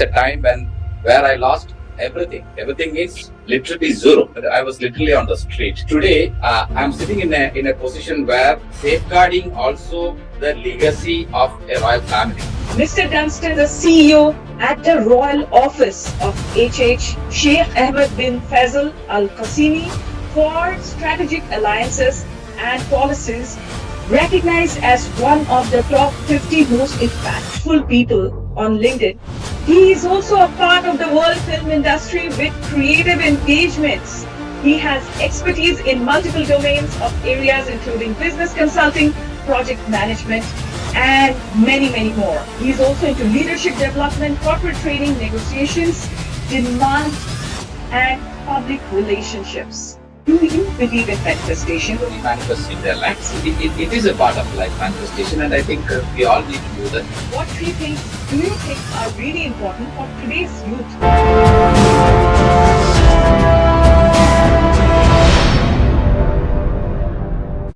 a time where I lost everything. Everything is literally zero. I was literally on the street. Today, I'm sitting in a position where safeguarding also the legacy of a royal family. Mr. Dunston, the CEO at the Royal Office of HH Sheikh Ahmed bin Faisal Al Qasimi for strategic alliances and policies, recognized as one of the top 50 most impactful people on LinkedIn. He is also a part of the world film industry with creative engagements. He has expertise in multiple domains of areas including business consulting, project management, and many, many more. He is also into leadership development, corporate training, negotiations, demand, and public relationships. Do you believe in manifestation? Manifest in their lives. It is a part of life, manifestation, and I think we all need to do that. What three things do you think are really important for today's youth?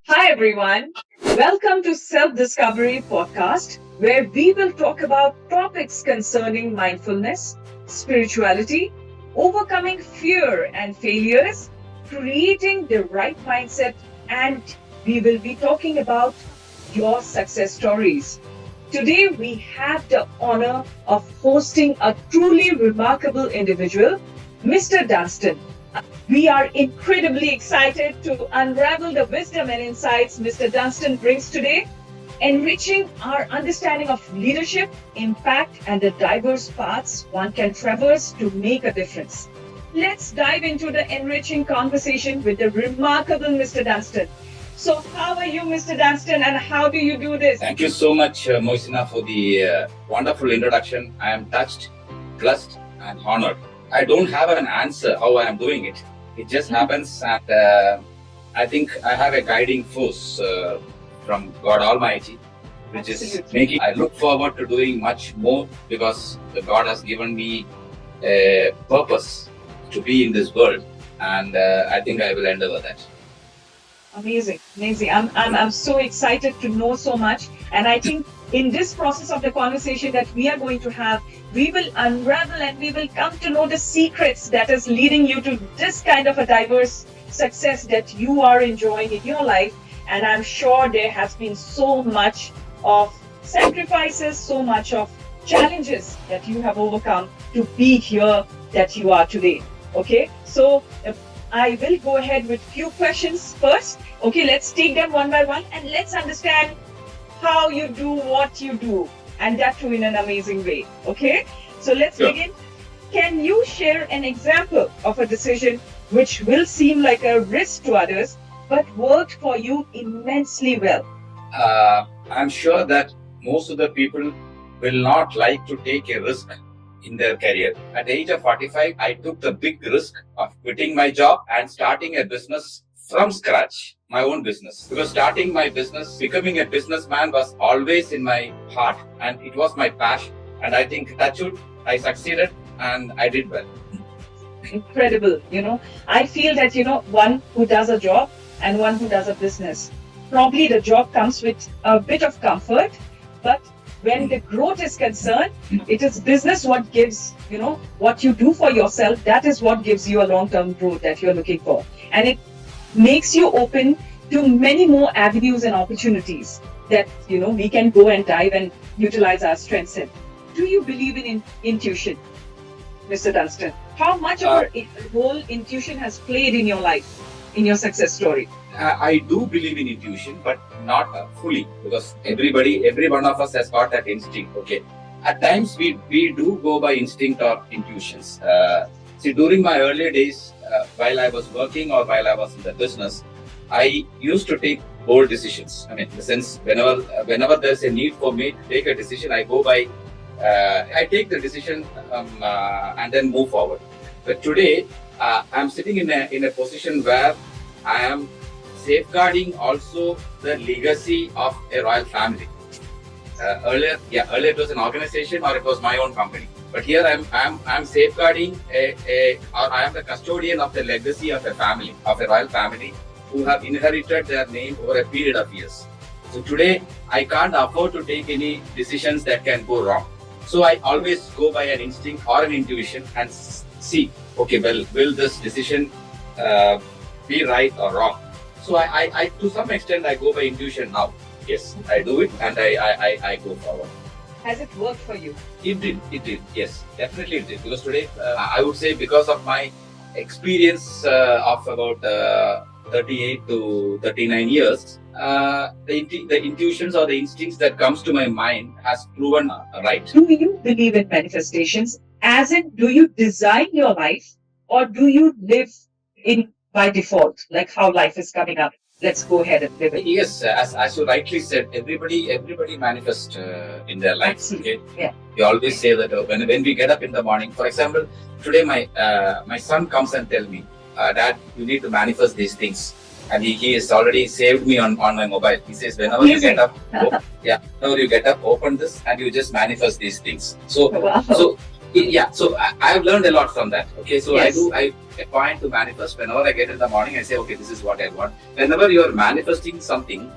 Hi everyone, welcome to Self-Discovery Podcast, where we will talk about topics concerning mindfulness, spirituality, overcoming fear and failures, creating the right mindset, and we will be talking about your success stories. Today we have the honor of hosting a truly remarkable individual, Mr. Dunston. We are incredibly excited to unravel the wisdom and insights Mr. Dunston brings today, enriching our understanding of leadership, impact, and the diverse paths one can traverse to make a difference. Let's dive into the enriching conversation with the remarkable Mr. Dunston. So how are you, Mr. Dunston, and how do you do this? Thank you so much, Mohsinaa, for the wonderful introduction. I am touched, blessed, and honored. I don't have an answer how I am doing it. It just happens, and I think I have a guiding force from God Almighty, which is making. I look forward to doing much more because God has given me a purpose to be in this world, and I think I will endeavor that. Amazing, amazing. I'm so excited to know so much, and I think in this process of the conversation that we are going to have, we will unravel and we will come to know the secrets that is leading you to this kind of a diverse success that you are enjoying in your life. And I'm sure there has been so much of sacrifices, so much of challenges that you have overcome to be here that you are today. Okay, so I will go ahead with few questions first. Okay, let's take them one by one and let's understand how you do what you do, and that too in an amazing way. Okay, so let's begin. Can you share an example of a decision which will seem like a risk to others but worked for you immensely well? I'm sure that most of the people will not like to take a risk in their career. At the age of 45, I took the big risk of quitting my job and starting a business from scratch, my own business. Because starting my business, becoming a businessman was always in my heart, and it was my passion. And I think I succeeded and I did well. Incredible. I feel that, one who does a job and one who does a business, probably the job comes with a bit of comfort, but when the growth is concerned, it is business what gives, what you do for yourself, that is what gives you a long-term growth that you're looking for. And it makes you open to many more avenues and opportunities that, we can go and dive and utilize our strengths in. Do you believe in intuition, Mr. Dunston? How much of a role intuition has played in your life, in your success story? I do believe in intuition, but not fully, because every one of us has got that instinct. Okay, at times we do go by instinct or intuitions. See, during my earlier days, while I was working or while I was in the business, I used to take bold decisions. I mean, in the sense, whenever there's a need for me to take a decision, I go by. I take the decision and then move forward. But today, I'm sitting in a position where I am safeguarding also the legacy of a royal family. Earlier it was an organization or it was my own company. But here I'm safeguarding or I am the custodian of the legacy of a family, of a royal family, who have inherited their name over a period of years. So today I can't afford to take any decisions that can go wrong. So I always go by an instinct or an intuition and see, okay, well, will this decision be right or wrong? So I to some extent, I go by intuition now. Yes, I do it and I go forward. Has it worked for you? It did. Yes, definitely it did. Because today, I would say because of my experience of about 38 to 39 years, the intuitions or the instincts that comes to my mind has proven right. Do you believe in manifestations? As in, do you design your life or do you live in by default, like how life is coming up? Let's go ahead and live it. Yes, as you rightly said, everybody manifests in their lives. Absolutely. Okay? Yeah. We always say that when we get up in the morning, for example, today my son comes and tell me, Dad, you need to manifest these things. And he has already saved me on my mobile. He says, whenever you get up, whenever you get up, open this and you just manifest these things. So, Wow. so I've learned a lot from that. Okay, so Yes. I find to manifest whenever I get in the morning. I say, okay, this is what I want. Whenever you are manifesting something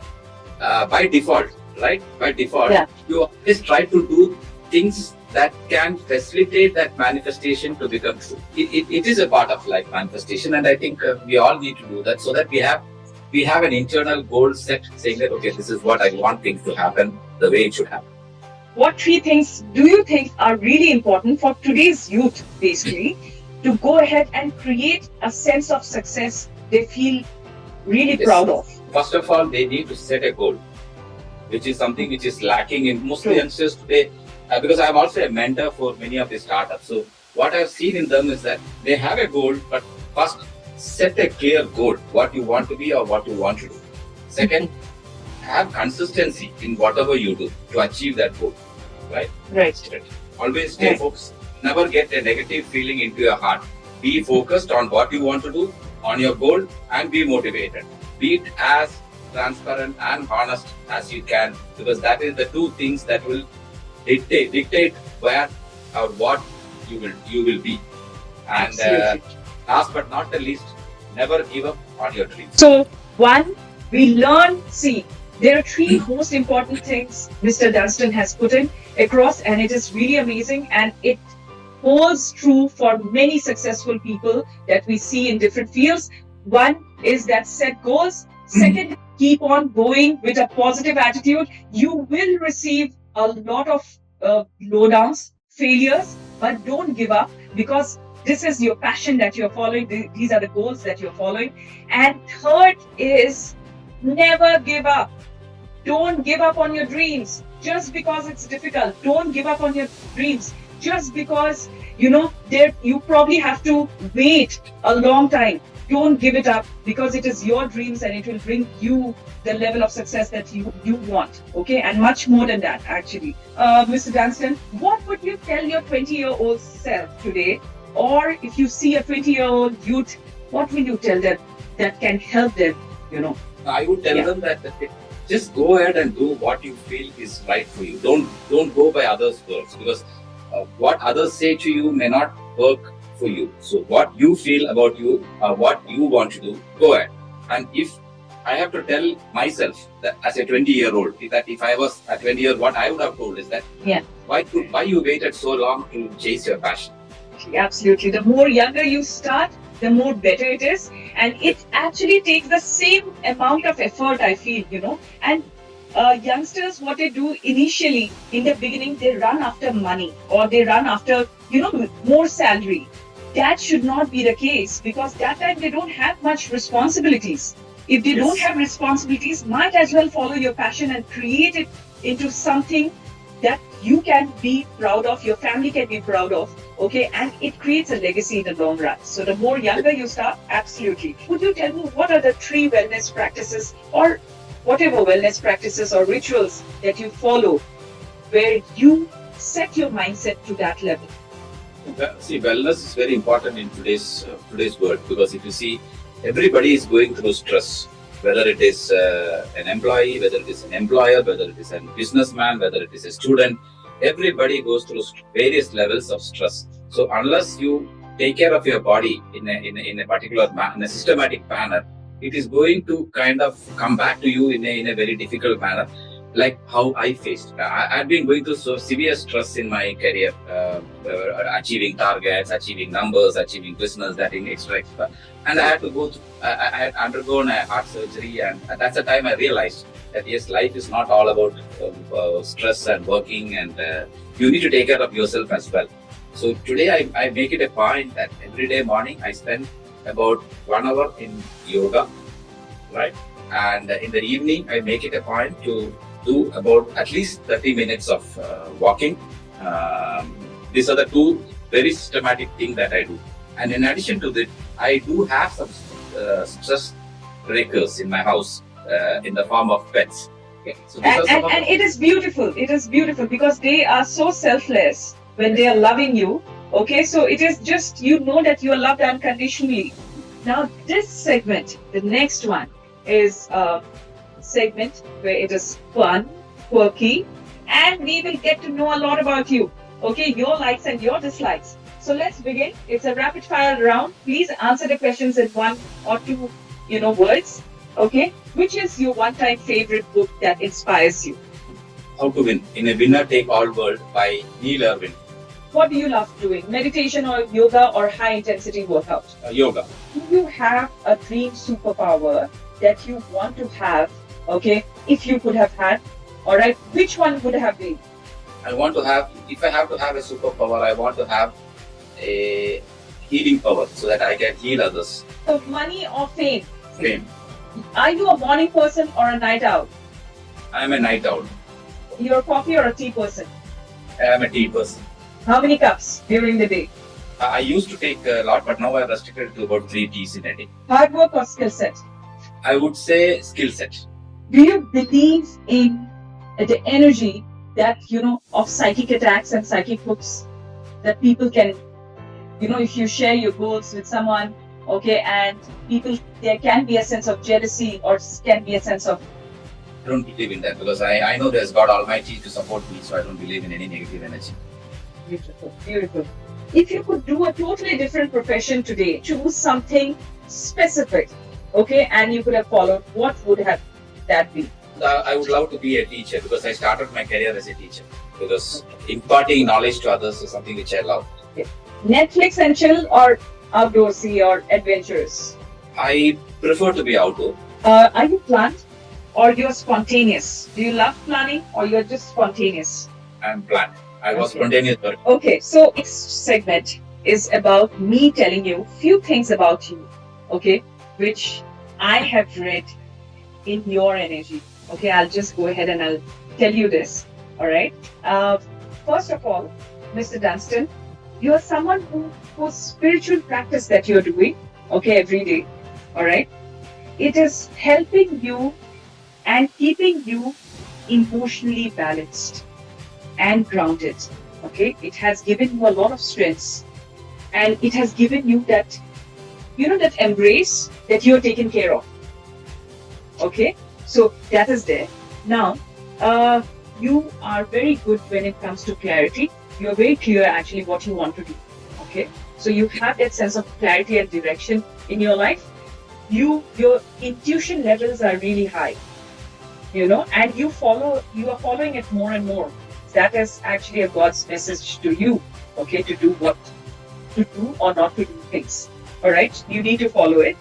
by default, right? By default, Yeah. you always try to do things that can facilitate that manifestation to become true. It is a part of life, manifestation, and I think we all need to do that so that we have an internal goal set saying that, okay, this is what I want things to happen the way it should happen. What 3 things do you think are really important for today's youth, basically, to go ahead and create a sense of success they feel really Yes. proud of? First of all, they need to set a goal, which is something which is lacking in most True. youngsters today. Because I'm also a mentor for many of the startups. So what I've seen in them is that they have a goal, but first set a clear goal, what you want to be or what you want to do. Second, have consistency in whatever you do to achieve that goal. Right? Right. Always stay Right. focused. Never get a negative feeling into your heart. Be focused on what you want to do, on your goal, and be motivated. Be it as transparent and honest as you can, because that is the 2 things that will dictate where or what you will be. And Absolutely. last but not the least, never give up on your dreams. So, one, we learn, see, there are 3 most important things Mr. Dunston has put in across, and it is really amazing, and it holds true for many successful people that we see in different fields. One is that set goals. Second, keep on going with a positive attitude. You will receive a lot of lowdowns, failures, but don't give up, because this is your passion that you're following. These are the goals that you're following. And third is never give up. Don't give up on your dreams just because it's difficult. Don't give up on your dreams just because, you probably have to wait a long time. Don't give it up, because it is your dreams and it will bring you the level of success that you want. Okay, and much more than that, actually. Mr. Dunston, what would you tell your 20-year-old self today? Or if you see a 20-year-old youth, what will you tell them that can help them, I would tell them that just go ahead and do what you feel is right for you. Don't go by others' words, because what others say to you may not work for you. So what you feel about you, what you want to do, go ahead. And if I have to tell myself that as a 20-year-old, that if I was a 20-year-old, what I would have told is that why you waited so long to chase your passion? Absolutely. The more younger you start, the more better it is. And it actually takes the same amount of effort, I feel, And youngsters, what they do initially, in the beginning, they run after money, or they run after, more salary. That should not be the case, because that time they don't have much responsibilities. If they don't have responsibilities, might as well follow your passion and create it into something that you can be proud of, your family can be proud of, okay? And it creates a legacy in the long run. So the more younger you start, absolutely. Would you tell me what are the 3 wellness practices, or whatever wellness practices or rituals that you follow, where you set your mindset to that level? See, wellness is very important in today's world, because if you see, everybody is going through stress, whether it is an employee, whether it is an employer, whether it is a businessman, whether it is a student. Everybody goes through various levels of stress. So unless you take care of your body in a particular in a systematic manner, it is going to kind of come back to you in a very difficult manner. like how I faced. I've been going through so severe stress in my career, achieving targets, achieving numbers, achieving business, that in extra, extra. And I had to go through, I had undergone a heart surgery, and that's the time I realized that yes, life is not all about stress and working, and you need to take care of yourself as well. So today I make it a point that every day morning I spend about 1 hour in yoga, right? And in the evening I make it a point to do about at least 30 minutes of walking. These are the two very systematic things that I do. And in addition to that, I do have some stress breakers in my house in the form of pets. Okay. So And it is beautiful. It is beautiful because they are so selfless when they are loving you. Okay, so it is just, you know that you are loved unconditionally. Now, this segment, the next one, is a segment where it is fun, quirky, and we will get to know a lot about you. Okay, your likes and your dislikes. So let's begin. It's a rapid fire round. Please answer the questions in 1 or 2, words. Okay, which is your one-time favorite book that inspires you? How to Win in a Winner Take All World by Neil Irwin. What do you love doing? Meditation or yoga or high-intensity workout? Yoga. Do you have a dream superpower that you want to have? Okay, if you could have had, all right, which one would have been? I want to have, if I have to have a superpower, I want to have a healing power so that I can heal others. So money or fame? Fame. Are you a morning person or a night owl? I am a night owl. You're a coffee or a tea person? I am a tea person. How many cups during the day? I used to take a lot, but now I have restricted to about 3 teas in a day. Hard work or skill set? I would say skill set. Do you believe in the energy that, of psychic attacks and psychic hooks that people can, if you share your goals with someone, okay, and there can be a sense of jealousy or can be a sense of... I don't believe in that because I know there's God Almighty to support me, so I don't believe in any negative energy. Beautiful, beautiful. If you could do a totally different profession today, choose something specific, okay, and you could have followed, what would have that be? I would love to be a teacher because I started my career as a teacher because imparting knowledge to others is something which I love. Okay. Netflix and chill or outdoorsy or adventurous? I prefer to be outdoor. Are you planned or you're spontaneous? Do you love planning or you're just spontaneous? I'm planned. I was spontaneous. Okay, so next segment is about me telling you few things about you, okay, which I have read in your energy. Okay, I'll just go ahead and I'll tell you this, all right? First of all, Mr. Dunston, you are someone whose spiritual practice that you're doing, okay, every day, all right? It is helping you and keeping you emotionally balanced and grounded, okay? It has given you a lot of strength and it has given you that, that embrace that you're taken care of, okay? So that is there. Now, you are very good when it comes to clarity. You're very clear actually what you want to do, okay? So you have that sense of clarity and direction in your life. Your intuition levels are really high, and you are following it more and more. That is actually a God's message to you, okay, to do what to do or not to do things, all right? You need to follow it.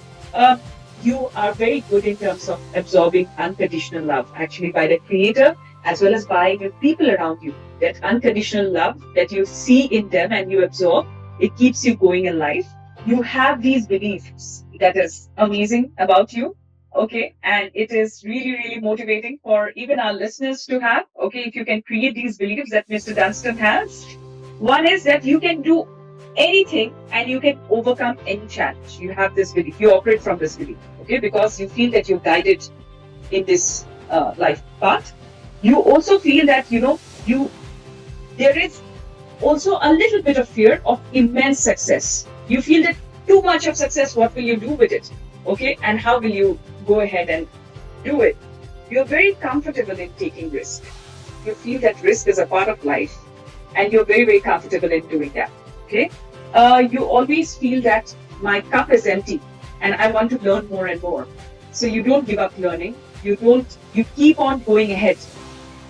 You are very good in terms of absorbing unconditional love, actually by the Creator as well as by the people around you. That unconditional love that you see in them and you absorb, it keeps you going in life. You have these beliefs that is amazing about you, okay, and it is really, really motivating for even our listeners to have, okay, if you can create these beliefs that Mr. Dunston has. One is that you can do anything and you can overcome any challenge. You have this belief, you operate from this belief, okay, because you feel that you're guided in this life path. You also feel that, there is also a little bit of fear of immense success. You feel that too much of success, what will you do with it? Okay, and how will you go ahead and do it? You're very comfortable in taking risk. You feel that risk is a part of life and you're very, very comfortable in doing that. Okay, you always feel that my cup is empty and I want to learn more and more. So you don't give up learning. You keep on going ahead.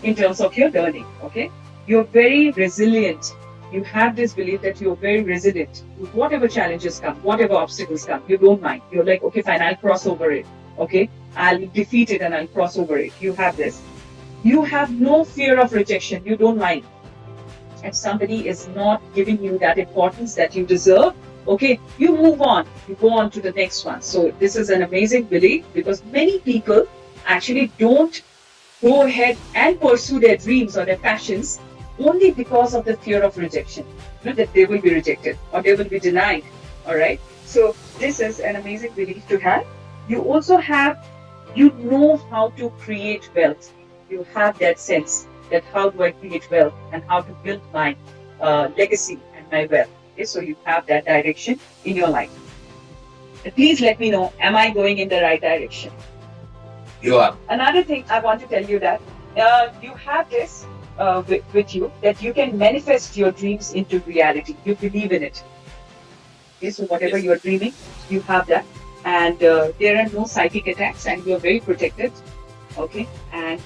in terms of your learning. Okay, you're very resilient. You have this belief that you're very resilient. Whatever challenges come, whatever obstacles come, you don't mind. You're like, okay, fine, I'll cross over it. Okay, I'll defeat it and I'll cross over it. You have this. You have no fear of rejection. You don't mind. If somebody is not giving you that importance that you deserve, okay, you move on. You go on to the next one. So this is an amazing belief, because many people actually don't go ahead and pursue their dreams or their passions only because of the fear of rejection, that they will be rejected or they will be denied. All right. So this is an amazing belief to have. You also have, you know how to create wealth. You have that sense that how do I create wealth and how to build my legacy and my wealth. Okay, so you have that direction in your life. Please let me know, am I going in the right direction? You are. Another thing I want to tell you that you have this with you, that you can manifest your dreams into reality. You believe in it. Okay, so whatever you're dreaming, you have that. And there are no psychic attacks and you're very protected. Okay, and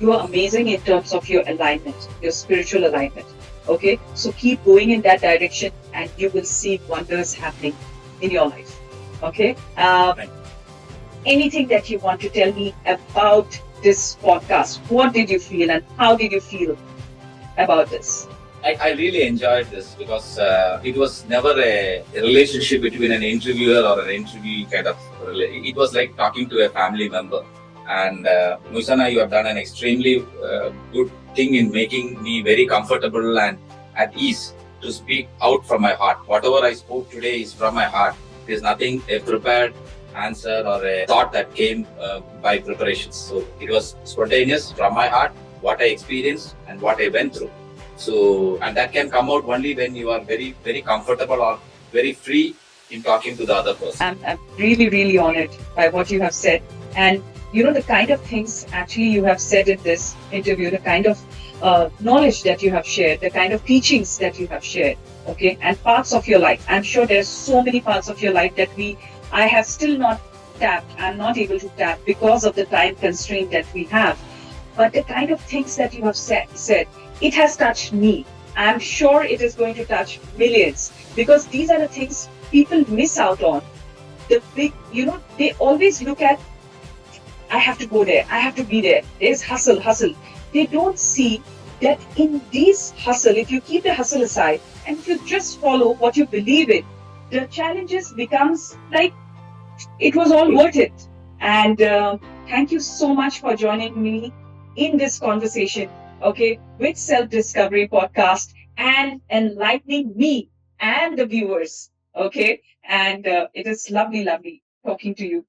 you are amazing in terms of your alignment, your spiritual alignment. Okay, so keep going in that direction and you will see wonders happening in your life. Okay, anything that you want to tell me about this podcast? What did you feel and how did you feel about this? I really enjoyed this because it was never a relationship between an interviewer or an interviewee kind of. It was like talking to a family member. And Mohsinaa, you have done an extremely good thing in making me very comfortable and at ease to speak out from my heart. Whatever I spoke today is from my heart. There's nothing a prepared answer or a thought that came by preparations. So it was spontaneous from my heart, what I experienced and what I went through. So, and that can come out only when you are very, very comfortable or very free in talking to the other person. I'm really, really honored by what you have said. And you know, the kind of things actually you have said in this interview, the kind of knowledge that you have shared, the kind of teachings that you have shared, okay, and parts of your life. I'm sure there's so many parts of your life that I have still not tapped. I'm not able to tap because of the time constraint that we have. But the kind of things that you have said, it has touched me. I'm sure it is going to touch millions, because these are the things people miss out on. The big, they always look at, I have to go there, I have to be there. There's hustle. They don't see that in this hustle, if you keep the hustle aside and if you just follow what you believe in, the challenges becomes like it was all worth it. And thank you so much for joining me in this conversation, okay, with Self-Discovery Podcast and enlightening me and the viewers, okay. And it is lovely talking to you.